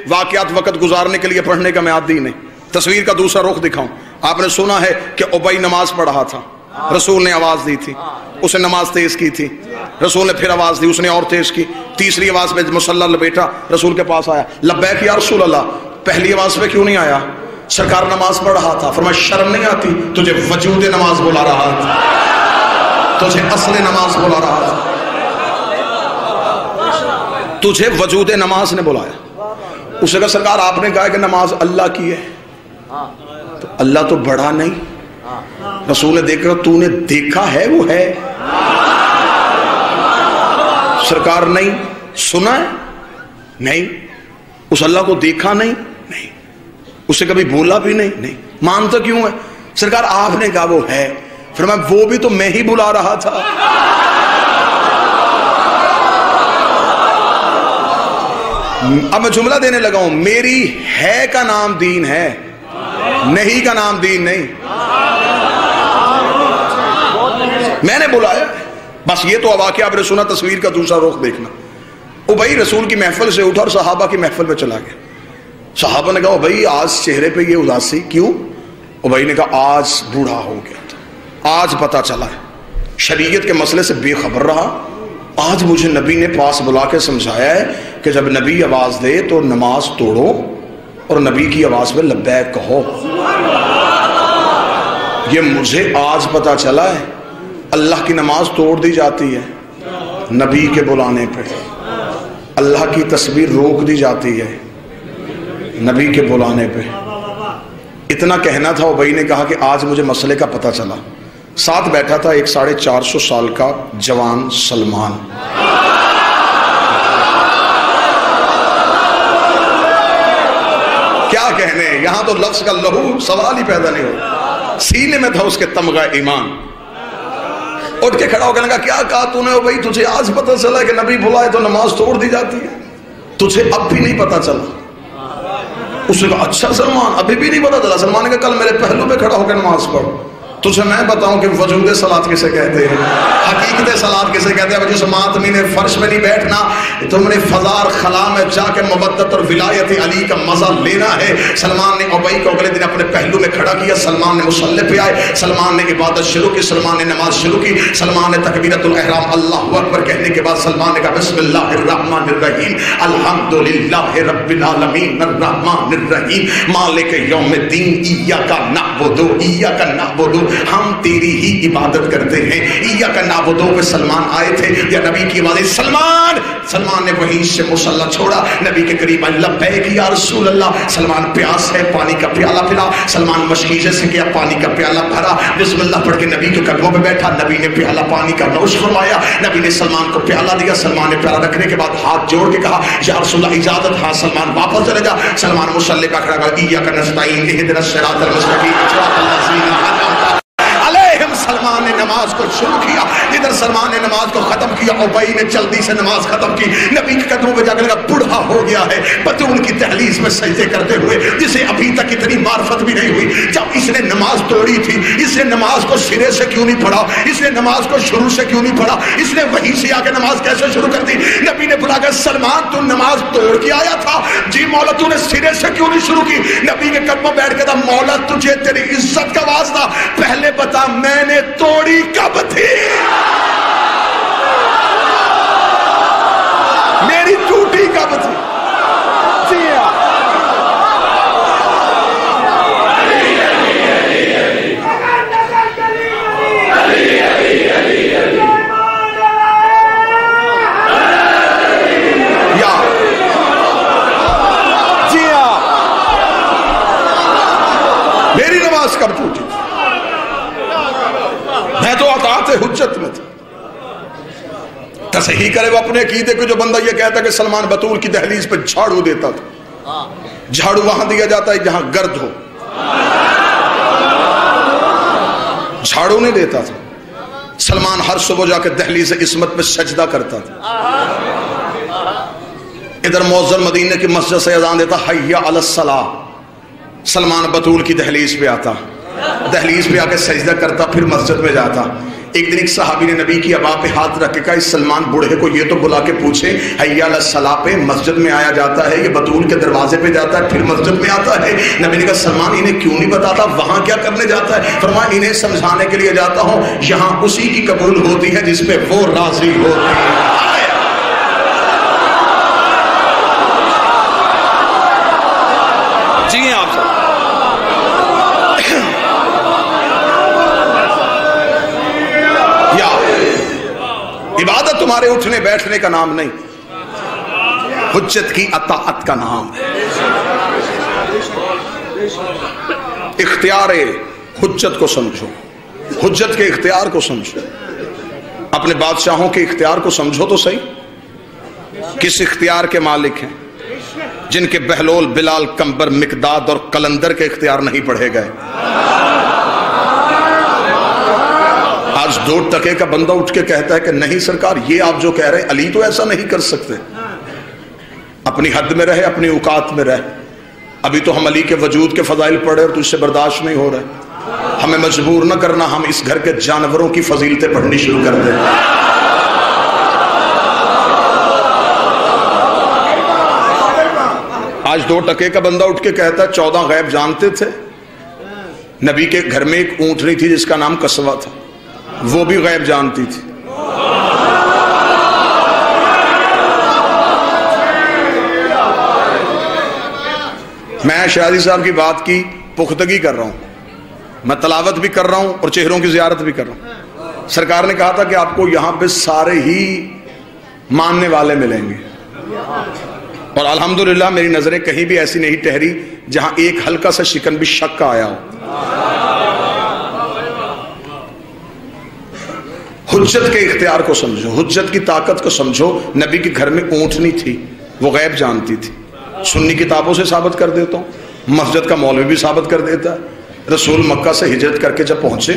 واقعات وقت گزارنے کے لیے پڑھنے کا میں عادی نہیں. تصویر کا دوسرا رخ دکھاؤں. آپ نے سنا ہے کہ ابی نماز پڑھ رہا تھا, رسول نے آواز دی تھی, اس نے نماز تیز کی تھی, رسول نے پھر آواز دی, اس نے اور تیز کی, تیسری آواز پہ مصلی لپیٹا, رسول کے پاس آیا, لبیک یا رسول اللہ. پہلی آواز پہ کیوں نہیں آیا؟ سرکار نماز پڑھ رہا تھا. فرمایا شرم نہیں آتی؟ تجھے وجود نماز بلا رہا تھا, تجھے اصل نماز بلا رہا تھا, تجھے وجود نماز نے بلایا. اس نے کہا سرکار آپ نے کہا کہ نماز اللہ کی ہے, تو اللہ تو بڑا نہیں. رسول نے دیکھا تو نے دیکھا ہے وہ ہے. سرکار نہیں. سنا ہے نہیں. اس اللہ کو دیکھا نہیں. نہیں. اسے کبھی بولا بھی نہیں. نہیں. مانتا کیوں ہے؟ سرکار آپ نے کہا وہ ہے. فرمایا وہ بھی تو میں ہی بلا رہا تھا. اب میں جملہ دینے لگا ہوں, میری ہے کا نام دین ہے, نہیں کا نام دین نہیں. میں نے بلایا بس. یہ تو واقعہ آپ نے سنا. تصویر کا دوسرا رخ دیکھنا. ابی رسول کی محفل سے اٹھا اور صحابہ کی محفل پہ چلا گیا. صحابہ نے کہا ابی آج چہرے پہ یہ اداسی کیوں؟ ابی نے کہا آج بوڑھا ہو گیا تھا, آج پتا چلا ہے, شریعت کے مسئلے سے بے خبر رہا. آج مجھے نبی نے پاس بلا کے سمجھایا ہے کہ جب نبی آواز دے تو نماز توڑو اور نبی کی آواز پہ لبیک کہو. یہ مجھے آج پتا چلا ہے. اللہ کی نماز توڑ دی جاتی ہے نبی کے بلانے پہ, اللہ کی تسبیح روک دی جاتی ہے نبی کے بلانے پہ. اتنا کہنا تھا. ابی نے کہا کہ آج مجھے مسئلے کا پتہ چلا. ساتھ بیٹھا تھا ایک 450 سال کا جوان سلمان. کیا کہنے, یہاں تو لفظ کا لہو سوال ہی پیدا نہیں ہو. سینے میں تھا اس کے تمغہ ایمان. اٹھ کے کھڑا ہو کے لگا کیا کہا تو نے بھائی؟ تجھے آج پتہ چلا کہ نبی بلائے تو نماز توڑ دی جاتی ہے, تجھے اب بھی نہیں پتہ چلا؟ اس نے کہا اچھا سلمان ابھی بھی نہیں پتہ چلا. سلمان نے کہا کل میرے پہلو پہ کھڑا ہو کے نماز پڑھ, تجھے میں بتاؤں کہ وجود صلاۃ کسے کہتے ہیں, حقیقت صلاۃ کسے کہتے ہیں. جس ماتمی نے فرش میں نہیں بیٹھنا, تم نے فضا اور خلا میں جا کے مودت اور ولایت علی کا مزہ لینا ہے. سلمان نے ابی کو اگلے دن اپنے پہلو میں کھڑا کیا. سلمان نے مصلی پہ آئے, سلمان نے عبادت شروع کی, سلمان نے نماز شروع کی. سلمان نے تکبیرۃ الاحرام اللہ اکبر کہنے کے بعد سلمان نے کہا بسم اللہ الرحمن الرحیم الحمدللہ رب العالمین الرحمن الرحیم مالک یوم الدین ایاک نعبد و ایاک نعبد, ہم تیری ہی عبادت کرتے ہیں. ایاک نعبد پہ سلمان آئے تھے یا نبی کی آواز سلمان. سلمان نے وہیں سے مصلی چھوڑا, نبی کے قریب آئے, لبیک یا رسول اللہ. سلمان پیاس ہے, پانی کا پیالہ پلا. سلمان مشکیزے سے کیا, پانی کا پیالہ بھرا, بسم اللہ پڑھ کے نبی کے قدموں پہ بیٹھا. نبی نے پیالہ پانی کا نوش فرمایا. نبی نے سلمان کو پیالہ دیا. سلمان نے پیالہ رکھنے کے بعد ہاتھ جوڑ کے کہا یا رسول اللہ اجازت. ہاں سلمان واپس چلے جا. سلمان مصلی پہ کھڑا کہا ایاک نستعین اہدنا الصراط المستقیم صراط الذین انعمت. سلمان نے نماز کو شروع کیا. ادھر سلمان نے نماز کو ختم کیا. ابی نے جلدی سے نماز ختم کی. نبی کے قدموں پہ جا کے لگا بوڑھا ہو گیا ہے بطول کی دہلیز میں سجدے کرتے ہوئے, جسے ابھی تک اتنی معرفت بھی نہیں ہوئی. جب اس نے نماز توڑی تھی, اس نے نماز کو سرے سے کیوں نہیں پڑھا؟ اس نے نماز کو شروع سے کیوں نہیں پڑھا؟ اس نے وہیں سے آ کے نماز کیسے شروع کر دی؟ نبی نے بلا کر سلمان تو نماز توڑ کے آیا تھا, جی مولا تو نے سرے سے کیوں نہیں شروع کی؟ نبی کے قدموں بیٹھ کے تھا مولا تجھے تیری عزت کا واسطہ پہلے بتا میں نے توڑی کب تھی, میری ٹوٹی کب تھی؟ میری نماز کب ٹوٹی؟ میں تو اطاعت حجت میں تھا. تصحیح کرے وہ اپنے عقیدے کو. جو بندہ یہ کہتا ہے کہ سلمان بطول کی دہلیز پہ جھاڑو دیتا تھا, جھاڑو وہاں دیا جاتا ہے جہاں گرد ہو, جھاڑو نہیں دیتا تھا. سلمان ہر صبح جا کے دہلیز عصمت پہ سجدہ کرتا تھا. ادھر مؤذن مدینے کی مسجد سے اذان دیتا حی علی الصلاۃ. سلمان بطول کی دہلیز پہ آتا, دہلیز پہ آ کے سجدہ کرتا, پھر مسجد میں جاتا. ایک دن ایک صحابی نے نبی کی ابا پہ ہاتھ رکھ کے کہا اس سلمان بوڑھے کو یہ تو بلا کے پوچھے حی علی الصلاۃ پہ مسجد میں آیا جاتا ہے، یہ بطول کے دروازے پہ جاتا ہے پھر مسجد میں آتا ہے؟ نبی نے کہا سلمان انہیں کیوں نہیں بتاتا وہاں کیا کرنے جاتا ہے؟ فرمایا انہیں سمجھانے کے لیے جاتا ہوں یہاں اسی کی قبول ہوتی ہے جس پہ وہ راضی ہوتی ہے۔ جی آپ سے عبادت تمہارے اٹھنے بیٹھنے کا نام نہیں، حجت کی اطاعت کا نام ہے۔ اختیار حجت کو سمجھو، حجت کے اختیار کو سمجھو، اپنے بادشاہوں کے اختیار کو سمجھو تو صحیح، کس اختیار کے مالک ہیں؟ جن کے بہلول، بلال، کمبر، مقداد اور قلندر کے اختیار نہیں پڑھے گئے۔ آج 2 ٹکے کا بندہ اٹھ کے کہتا ہے کہ نہیں سرکار یہ آپ جو کہہ رہے ہیں علی تو ایسا نہیں کر سکتے، اپنی حد میں رہے، اپنی اوقات میں رہے۔ ابھی تو ہم علی کے وجود کے فضائل پڑھے اور تجھ سے برداشت نہیں ہو رہے، ہمیں مجبور نہ کرنا، ہم اس گھر کے جانوروں کی فضیلتیں پڑھنی شروع کر دیں۔ آج 2 ٹکے کا بندہ اٹھ کے کہتا ہے 14 غیب جانتے تھے؟ نبی کے گھر میں ایک اونٹنی تھی جس کا نام قصوہ تھا، وہ بھی غیب جانتی تھی۔ میں شہزادی صاحب کی بات کی پختگی کر رہا ہوں، میں تلاوت بھی کر رہا ہوں اور چہروں کی زیارت بھی کر رہا ہوں۔ سرکار نے کہا تھا کہ آپ کو یہاں پہ سارے ہی ماننے والے ملیں گے، اور الحمدللہ میری نظریں کہیں بھی ایسی نہیں ٹھہری جہاں ایک ہلکا سا شکن بھی شک کا آیا ہو۔ حجت کے اختیار کو سمجھو، حجت کی طاقت کو سمجھو۔ نبی کے گھر میں اونٹنی تھی، وہ غیب جانتی تھی۔ سنی کتابوں سے ثابت کر دیتا ہوں، مسجد کا مولوی بھی ثابت کر دیتا ہے۔ رسول مکہ سے ہجرت کر کے جب پہنچے،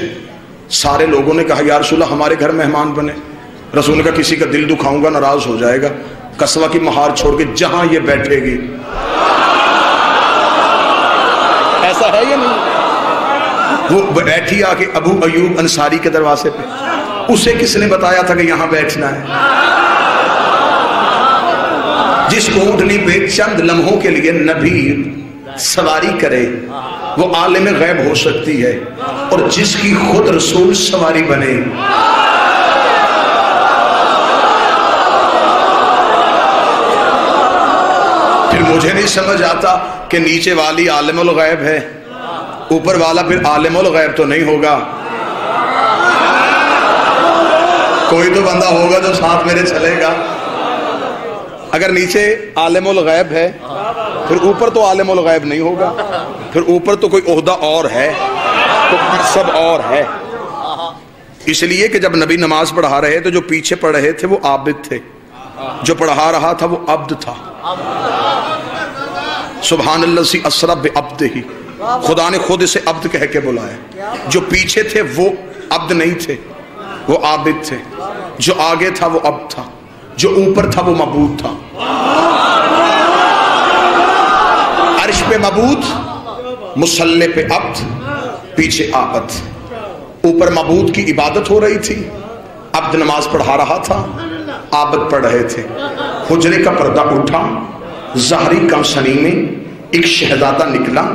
سارے لوگوں نے کہا یا رسول اللہ ہمارے گھر مہمان بنے۔ رسول نے کہا کسی کا دل دکھاؤں گا ناراض ہو جائے گا، قصوہ کی مہار چھوڑ کے جہاں یہ بیٹھے گی۔ ایسا ہے یا نہیں؟ وہ بیٹھی آ کے ابو ایوب انصاری کے دروازے پہ، اسے کس نے بتایا تھا کہ یہاں بیٹھنا ہے؟ جس اونٹنی پہ چند لمحوں کے لیے نبی سواری کرے وہ عالم غیب ہو سکتی ہے، اور جس کی خود رسول سواری بنے۔ پھر مجھے نہیں سمجھ آتا کہ نیچے والی عالم الغیب ہے، اوپر والا پھر عالم الغیب تو نہیں ہوگا؟ کوئی تو بندہ ہوگا جو ساتھ میرے چلے گا۔ اگر نیچے عالم الغیب ہے پھر اوپر تو عالم الغیب نہیں ہوگا، پھر اوپر تو کوئی عہدہ اور ہے، تو سب اور ہے۔ اس لیے کہ جب نبی نماز پڑھا رہے تو جو پیچھے پڑھ رہے تھے وہ عابد تھے، جو پڑھا رہا تھا وہ عبد تھا۔ سبحان اللہ اسرا بعبدہ، خدا نے خود اسے عبد کہہ کے بلایا۔ جو پیچھے تھے وہ عبد نہیں تھے، وہ عابد تھے۔ جو آگے تھا وہ عبد تھا، جو اوپر تھا وہ معبود تھا۔ عرش پہ معبود، مصلی پہ عبد، پیچھے عابد۔ اوپر معبود کی عبادت ہو رہی تھی، عبد نماز پڑھا رہا تھا، عابد پڑھ رہے تھے۔ حجرے کا پردہ اٹھا، ظاہری کمسنی میں ایک شہزادہ نکلا،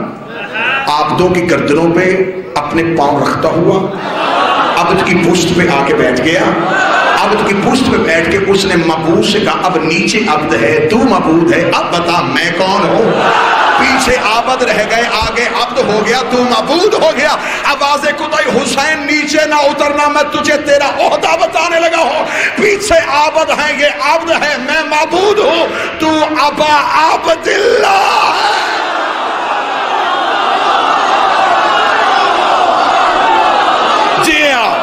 عابدوں کی گردنوں پہ اپنے پاؤں رکھتا ہوا، عبد کی پشت پہ آ کے بیٹھ گیا۔ عبد کی پشت پہ بیٹھ کے اس نے معبود سے کہا اب نیچے عبد ہے، تو معبود ہے، اب بتا میں کون ہوں؟ پیچھے عابد رہ گئے، آگے عبد ہو گیا، تو معبود ہو گیا۔ آواز کتائی حسین نیچے نہ اترنا، میں تجھے تیرا عہدہ بتانے لگا ہوں۔ پیچھے عابد ہیں، یہ عبد ہے، میں معبود ہوں، تو ابا عبد اللہ۔ جی ہاں،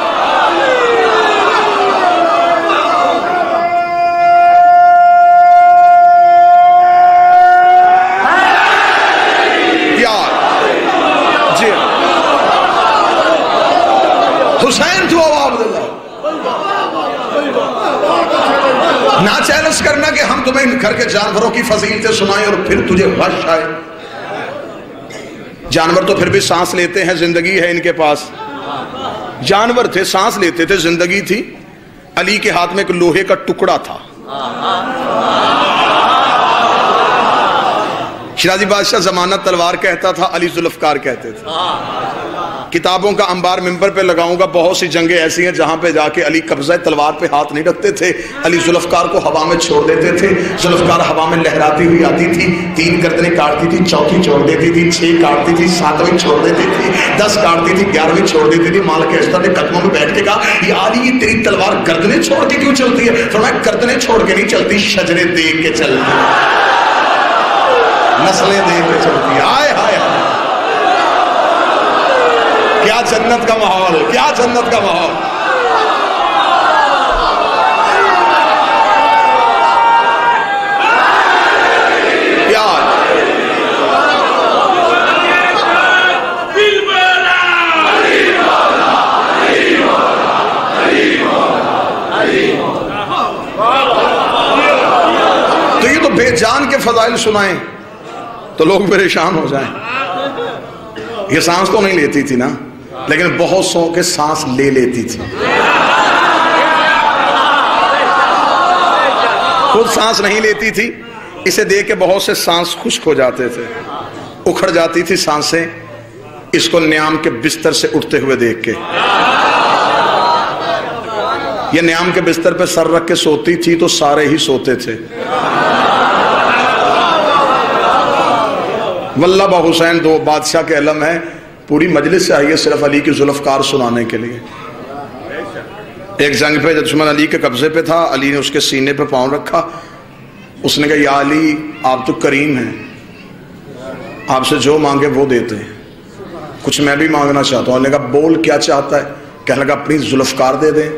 حسین تو عبداللہ۔ نہ چیلنج کرنا کہ ہم تمہیں گھر کے جانوروں کی فضیلتیں سنائیں اور پھر تجھے غش آئے۔ جانور تو پھر بھی سانس لیتے ہیں، زندگی ہے ان کے پاس، جانور تھے، سانس لیتے تھے، زندگی تھی. علی کے ہاتھ میں ایک لوہے کا ٹکڑا تھا. شیرازی بادشاہ زمانہ تلوار کہتا تھا، علی ذوالفقار کہتے تھے. کتابوں کا انبار ممبر پہ لگاؤں گا. بہت سی جنگیں ایسی ہیں جہاں پہ جا کے علی قبضہ تلوار پہ ہاتھ نہیں رکھتے تھے. علی ذوالفقار کو ہوا میں چھوڑ دیتے تھے. ذوالفقار ہوا میں لہراتی ہوئی آتی تھی، 3 گردنیں کاٹتی تھی، 4 چھوڑ دیتی تھی، 6 کاٹتی تھی، 7ویں چھوڑ دیتی تھی، 10 کاٹتی تھی، 11ویں چھوڑ دیتی تھی. مالک اشتر نے قدموں میں بیٹھ کے کہا، یا علی یہ تیری تلوار گردنیں چھوڑ کے کیوں چلتی ہے؟ فرمایا گردنیں چھوڑ کے نہیں چلتی، شجرے دیکھ کے چلتی ہے، نسلیں دیکھ کے چلتی ہے. آئے ہائے کیا جنت کا ماحول، کیا جنت کا ماحول. کیا تو یہ تو بے جان کے فضائل سنائیں تو لوگ پریشان ہو جائیں. یہ سانس تو نہیں لیتی تھی نا، لیکن بہت سو کے سانس لے لیتی تھی. خود سانس نہیں لیتی تھی، اسے دیکھ کے بہت سے سانس خشک ہو جاتے تھے، اکھڑ جاتی تھی سانسیں اس کو نیام کے بستر سے اٹھتے ہوئے دیکھ کے. یہ نیام کے بستر پہ سر رکھ کے سوتی تھی تو سارے ہی سوتے تھے. واللہ با حسین 2 بادشاہ کے علم ہے، پوری مجلس سے آئیے صرف علی کی ذوالفقار سنانے کے لیے. ایک جنگ پہ دشمن علی کے قبضے پہ تھا، علی نے اس کے سینے پہ پاؤں رکھا. اس نے کہا یا علی آپ تو کریم ہیں، آپ سے جو مانگے وہ دیتے ہیں، کچھ میں بھی مانگنا چاہتا ہوں. علی نے کہا بول کیا چاہتا ہے؟ کہنے لگا اپنی ذوالفقار دے دیں،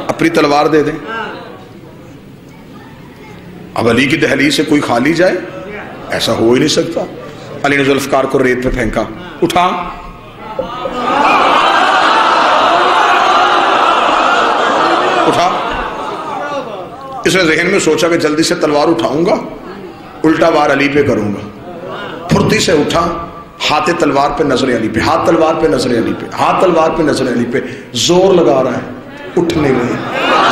اپنی تلوار دے دیں. اب علی کی دہلیز سے کوئی خالی جائے؟ ایسا ہو ہی نہیں سکتا. علی نے ذوالفقار کو ریت پہ پھینکا، اٹھا، اٹھا. اس نے ذہن میں سوچا کہ جلدی سے تلوار اٹھاؤں گا، الٹا وار علی پہ کروں گا. پھرتی سے اٹھا، ہاتھ تلوار پہ نظر علی پہ، ہاتھ تلوار پہ نظر علی پہ، ہاتھ تلوار پہ نظر علی پہ. زور لگا رہا ہے، اٹھ نہیں گئی.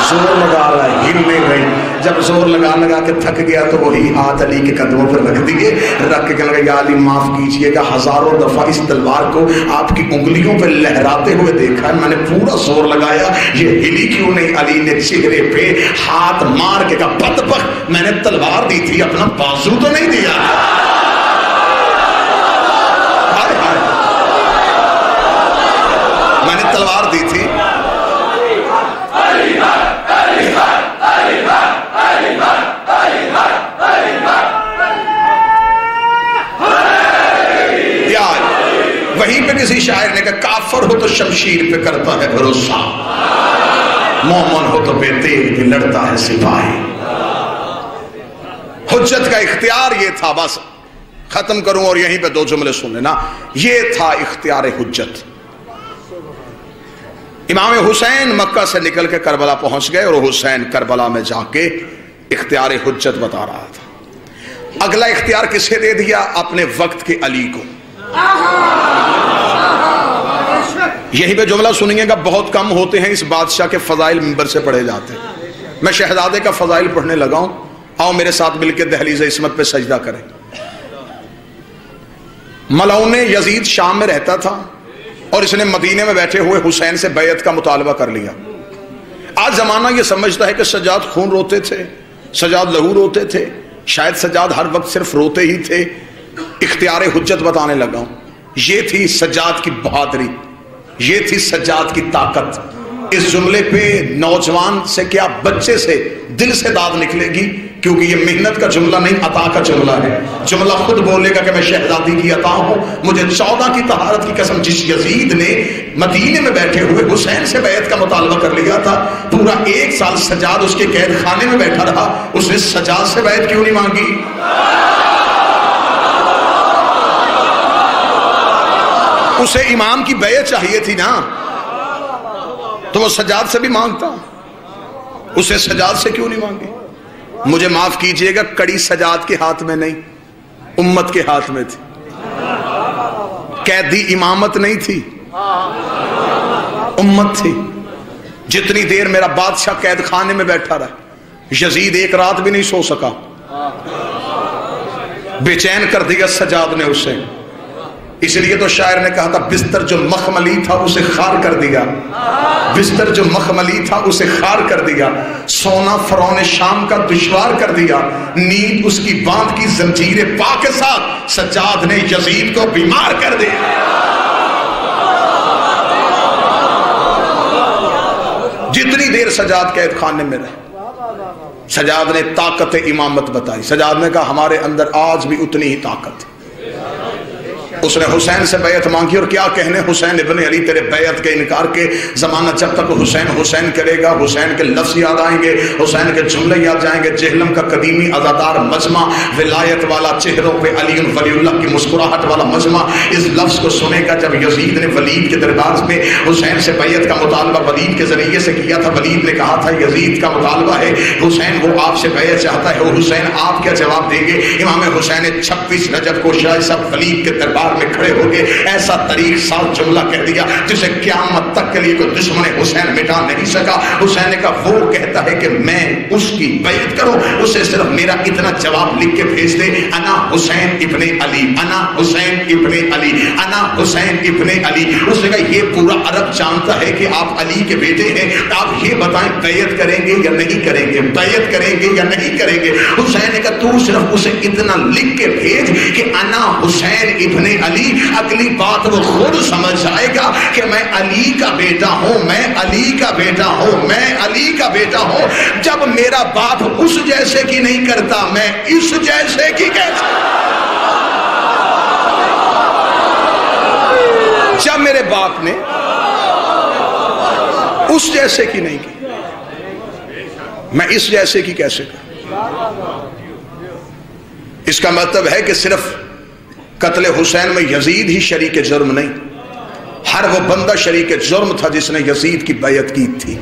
زور لگا رہا ہے، ہل نہیں گئی. جب زور لگا کے تھک گیا تو وہی ہاتھ علی کے قدموں پر رکھ دیے. رکھ کے کہنے لگا یا علی معاف کیجئے گا، ہزاروں دفعہ اس تلوار کو آپ کی انگلیوں پہ لہراتے ہوئے دیکھا ہے، میں نے پورا زور لگایا، یہ ہلی کیوں نہیں؟ علی نے چہرے پہ ہاتھ مار کے کہا بدبخت، میں نے تلوار دی تھی، اپنا بازو تو نہیں دیا. میں نے تلوار دی تھی. وہیں پہ کسی شاعر نے کہا کافر ہو تو شمشیر پہ کرتا ہے بھروسہ، مومن ہو تو بے تیل پہ لڑتا ہے سپاہی. حجت کا اختیار یہ تھا. بس ختم کروں اور یہیں پہ 2 جملے سن لینا. یہ تھا اختیار حجت. امام حسین مکہ سے نکل کے کربلا پہنچ گئے اور حسین کربلا میں جا کے اختیار حجت بتا رہا تھا. اگلا اختیار کسے دے دیا؟ اپنے وقت کے علی کو. یہی پہ جملہ سنیے گا، بہت کم ہوتے ہیں اس بادشاہ کے فضائل منبر سے پڑھے جاتے ہیں. میں شہزادے کا فضائل پڑھنے لگا ہوں، آؤ میرے ساتھ مل کے دہلیز عصمت پہ سجدہ کریں. ملعون یزید شام میں رہتا تھا اور اس نے مدینے میں بیٹھے ہوئے حسین سے بیعت کا مطالبہ کر لیا. آج زمانہ یہ سمجھتا ہے کہ سجاد خون روتے تھے، سجاد لہو روتے تھے. شاید سجاد ہر وقت صرف روتے ہی تھے. اختیار حجت بتانے لگا ہوں. یہ تھی سجاد کی بہادری، یہ تھی سجاد کی طاقت. اس جملے پہ نوجوان سے کیا بچے سے دل سے داد نکلے گی، کیونکہ یہ محنت کا جملہ نہیں، عطا کا جملہ ہے. جملہ خود بولے گا کہ میں شہزادی کی عطا ہوں. مجھے 14 کی طہارت کی قسم، جس یزید نے مدینے میں بیٹھے ہوئے حسین سے بیعت کا مطالبہ کر لیا تھا، پورا 1 سال سجاد اس کے قید خانے میں بیٹھا رہا، اس نے سجاد سے بیعت کیوں نہیں مانگی؟ اسے امام کی بیعت چاہیے تھی نا، تو وہ سجاد سے بھی مانگتا. اسے سجاد سے کیوں نہیں مانگی؟ مجھے معاف کیجئے گا، کڑی سجاد کے ہاتھ میں نہیں، امت کے ہاتھ میں تھی. قیدی امامت نہیں تھی، امت تھی۔ جتنی دیر میرا بادشاہ قید خانے میں بیٹھا رہا، یزید ایک رات بھی نہیں سو سکا، بے چین کر دیا سجاد نے اسے۔ اس لیے تو شاعر نے کہا تھا بستر جو مخملی تھا اسے خار کر دیا، بستر جو مخملی تھا اسے خار کر دیا، سونا فرعون شام کا دشوار کر دیا، نیند اس کی باندھ کی زنجیر پا کے ساتھ سجاد نے یزید کو بیمار کر دیا۔ جتنی دیر سجاد قید خانے میں رہے، سجاد نے طاقت امامت بتائی۔ سجاد نے کہا ہمارے اندر آج بھی اتنی ہی طاقت ہے۔ اس نے حسین سے بیعت مانگی، اور کیا کہنے حسین ابن علی تیرے بیعت کے انکار کے، زمانہ جب تک حسین حسین کرے گا حسین کے لفظ یاد آئیں گے، حسین کے جملے یاد جائیں گے۔ جہلم کا قدیمی ازادار مجمع، ولایت والا چہروں پہ علی ولی اللہ کی مسکراہٹ والا مجمع اس لفظ کو سنے گا جب یزید نے ولید کے دربار میں حسین سے بیعت کا مطالبہ ولید کے ذریعے سے کیا تھا۔ ولید نے کہا تھا یزید کا مطالبہ ہے حسین وہ آپ سے بیعت چاہتا ہے، وہ حسین آپ کیا جواب دیں گے؟ امام حسین نے 26 رجب کو شاہ صاحب ولید کے دربار میں کھڑے ہو کے ایسا طریق سال جملہ کہہ دیا جسے قیامت تک کے لیے کوئی دشمن حسین مٹا نہیں سکا۔ حسین نے کہا وہ کہتا ہے کہ میں اس کی بیعت کروں، اسے صرف میرا اتنا جواب لکھ کے بھیج دے، انا حسین ابن علی، انا حسین ابن علی، انا حسین ابن علی۔ اس نے کہا یہ پورا عرب جانتا ہے کہ آپ علی کے بیٹے ہیں، آپ یہ بتائیں بیعت کریں گے یا نہیں کریں گے، بیعت کریں گے یا نہیں کریں گے؟ حسین نے کہا تو صرف اسے اتنا لکھ کے بھیج کہ انا حسین ابن علی، اگلی بات وہ خود سمجھ جائے گا کہ میں علی کا بیٹا ہوں، میں علی کا بیٹا ہوں، میں علی کا بیٹا ہوں۔ جب میرا باپ اس جیسے کی نہیں کرتا میں اس جیسے کی کیسے؟ جب میرے باپ نے اس جیسے کی نہیں کی میں اس جیسے کی کیسے کروں؟ اس کا مطلب ہے کہ صرف قتل حسین میں یزید ہی شریک جرم نہیں، ہر وہ بندہ شریک جرم تھا جس نے یزید کی بیعت کی تھی۔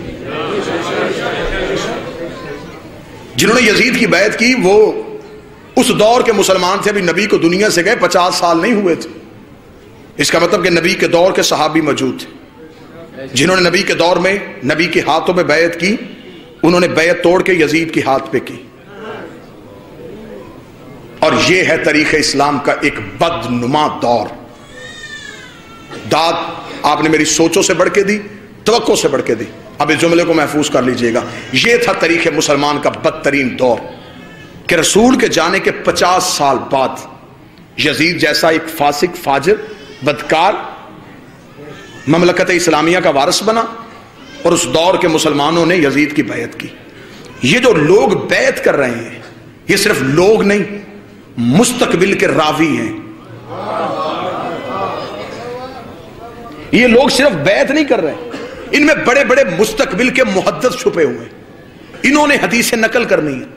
جنہوں نے یزید کی بیعت کی وہ اس دور کے مسلمان تھے، ابھی نبی کو دنیا سے گئے 50 سال نہیں ہوئے تھے۔ اس کا مطلب کہ نبی کے دور کے صحابی موجود تھے جنہوں نے نبی کے دور میں نبی کے ہاتھوں میں بیعت کی، انہوں نے بیعت توڑ کے یزید کے ہاتھ پہ کی۔ اور یہ ہے تاریخ اسلام کا ایک بدنما دور۔ داد آپ نے میری سوچوں سے بڑھ کے دی، توقع سے بڑھ کے دی۔ اب اس جملے کو محفوظ کر لیجئے گا، یہ تھا تاریخ مسلمان کا بدترین دور کہ رسول کے جانے کے 50 سال بعد یزید جیسا ایک فاسق، فاجر، بدکار مملکت اسلامیہ کا وارث بنا، اور اس دور کے مسلمانوں نے یزید کی بیعت کی۔ یہ جو لوگ بیعت کر رہے ہیں یہ صرف لوگ نہیں، مستقبل کے راوی ہیں۔ یہ لوگ صرف بیعت نہیں کر رہے، ان میں بڑے بڑے مستقبل کے محدث چھپے ہوئے ہیں۔ انہوں نے حدیثیں نقل کرنی ہے،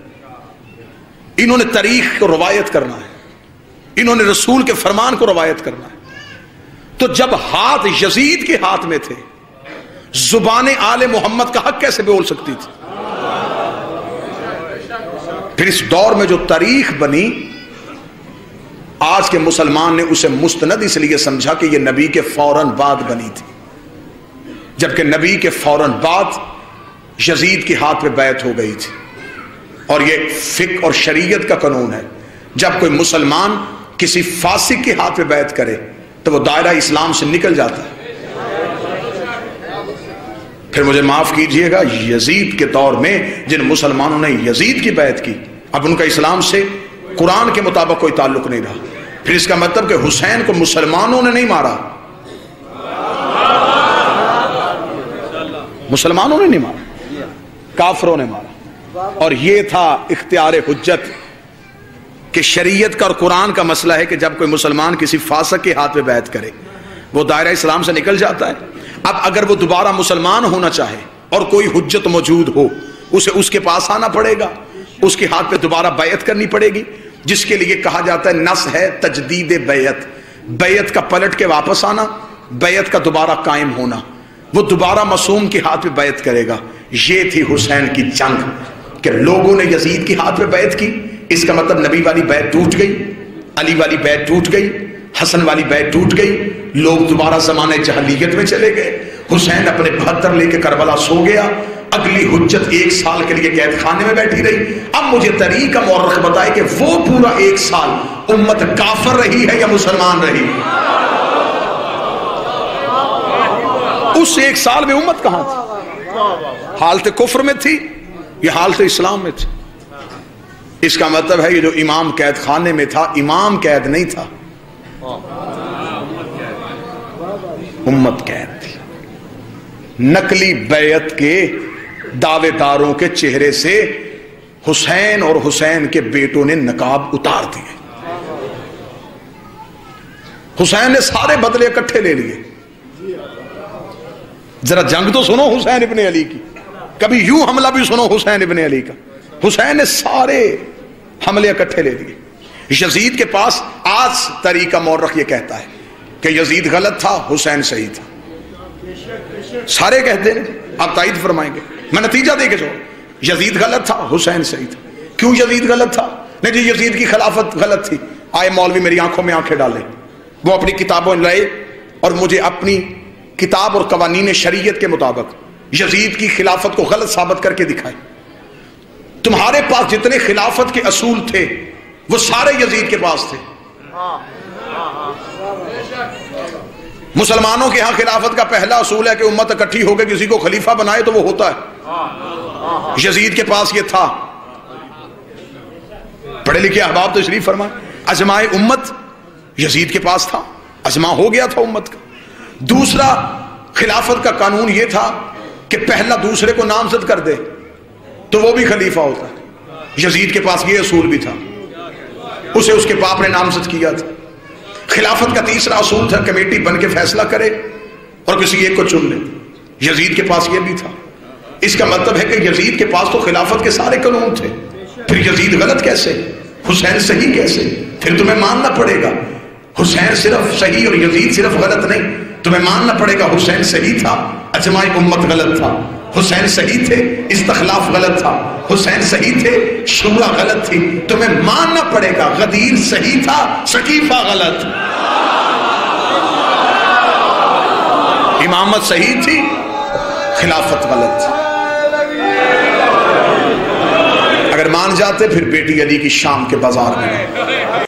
انہوں نے تاریخ کو روایت کرنا ہے، انہوں نے رسول کے فرمان کو روایت کرنا ہے۔ تو جب ہاتھ یزید کے ہاتھ میں تھے، زبان آل محمد کا حق کیسے بول سکتی تھی؟ پھر اس دور میں جو تاریخ بنی، آج کے مسلمان نے اسے مستند اس لیے سمجھا کہ یہ نبی کے فوراً بعد بنی تھی، جبکہ نبی کے فوراً بعد یزید کے ہاتھ پہ بیعت ہو گئی تھی۔ اور یہ فقہ اور شریعت کا قانون ہے، جب کوئی مسلمان کسی فاسق کے ہاتھ پہ بیعت کرے تو وہ دائرہ اسلام سے نکل جاتا ہے۔ پھر مجھے معاف کیجئے گا، یزید کے دور میں جن مسلمانوں نے یزید کی بیعت کی، اب ان کا اسلام سے قرآن کے مطابق کوئی تعلق نہیں رہا۔ پھر اس کا مطلب کہ حسین کو مسلمانوں نے نہیں مارا، مسلمانوں نے نہیں مارا، کافروں نے مارا۔ اور یہ تھا اختیار حجت کہ شریعت کا اور قرآن کا مسئلہ ہے کہ جب کوئی مسلمان کسی فاسق کے ہاتھ پہ بیعت کرے وہ دائرہ اسلام سے نکل جاتا ہے۔ اب اگر وہ دوبارہ مسلمان ہونا چاہے اور کوئی حجت موجود ہو، اسے اس کے پاس آنا پڑے گا، اس کے ہاتھ پہ دوبارہ بیعت کرنی پڑے گی، جس کے لیے کہا جاتا ہے نص ہے تجدید بیعت، بیعت کا پلٹ کے واپس آنا، بیعت کا دوبارہ قائم ہونا۔ وہ دوبارہ معصوم کے ہاتھ پہ بیعت کرے گا۔ یہ تھی حسین کی جنگ کہ لوگوں نے یزید کے ہاتھ پہ بیعت کی، اس کا مطلب نبی والی بیعت ٹوٹ گئی، علی والی بیعت ٹوٹ گئی، حسن والی بیعت ٹوٹ گئی، لوگ دوبارہ زمانے جہلیت میں چلے گئے، حسین اپنے 72 لے کے کربلا سو گیا، اگلی حجت 1 سال کے لیے قید خانے میں بیٹھی رہی۔ اب مجھے طریقہ مورخ بتائے کہ وہ پورا 1 سال امت کافر رہی ہے یا مسلمان رہی؟ اس 1 سال میں امت کہاں تھی؟ حالت کفر میں تھی یا حالت اسلام میں تھی؟ اس کا مطلب ہے یہ جو امام قید خانے میں تھا، امام قید نہیں تھا، امت قید تھی۔ نقلی بیعت کے دعوے داروں کے چہرے سے حسین اور حسین کے بیٹوں نے نقاب اتار دیے۔ حسین نے سارے بدلے اکٹھے لے لیے۔ ذرا جنگ تو سنو حسین ابن علی کی، کبھی یوں حملہ بھی سنو حسین ابن علی کا۔ حسین نے سارے حملے اکٹھے لے لیے۔ یزید کے پاس آج طریقہ مورخ یہ کہتا ہے کہ یزید غلط تھا، حسین صحیح تھا۔ سارے کہتے ہیں، آپ تائید فرمائیں گے، میں نتیجہ دے کے چھوڑ، یزید غلط تھا، حسین صحیح تھا۔ کیوں یزید غلط تھا؟ نہیں جی یزید کی خلافت غلط تھی۔ آئے مولوی میری آنکھوں میں آنکھیں ڈالے، وہ اپنی کتابوں لائے اور مجھے اپنی کتاب اور قوانین شریعت کے مطابق یزید کی خلافت کو غلط ثابت کر کے دکھائے۔ تمہارے پاس جتنے خلافت کے اصول تھے وہ سارے یزید کے پاس تھے۔ مسلمانوں کے ہاں خلافت کا پہلا اصول ہے کہ امت اکٹھی ہو کے کسی کو خلیفہ بنائے تو وہ ہوتا ہے، یزید کے پاس یہ تھا۔ پڑھے لکھے احباب تشریف فرمائے، اجماع امت یزید کے پاس تھا، اجماع ہو گیا تھا امت کا۔ دوسرا خلافت کا قانون یہ تھا کہ پہلا دوسرے کو نامزد کر دے تو وہ بھی خلیفہ ہوتا ہے، یزید کے پاس یہ اصول بھی تھا، اسے اس کے باپ نے نامزد کیا تھا۔ خلافت کا تیسرا اصول تھا کمیٹی بن کے فیصلہ کرے اور کسی ایک کو چن لے، یزید کے پاس یہ بھی تھا۔ اس کا مطلب ہے کہ یزید کے پاس تو خلافت کے سارے قانون تھے، پھر یزید غلط کیسے، حسین صحیح کیسے؟ پھر تمہیں ماننا پڑے گا حسین صرف صحیح اور یزید صرف غلط نہیں، تمہیں ماننا پڑے گا حسین صحیح تھا، اجماع امت غلط تھا، حسین صحیح تھے، استخلاف غلط تھا، حسین صحیح تھے، شورا غلط تھی، تمہیں ماننا پڑے گا غدیر صحیح تھا، سقیفہ غلط، امامت صحیح تھی، خلافت غلط تھی۔ اگر مان جاتے پھر بیٹی علی کی شام کے بازار میں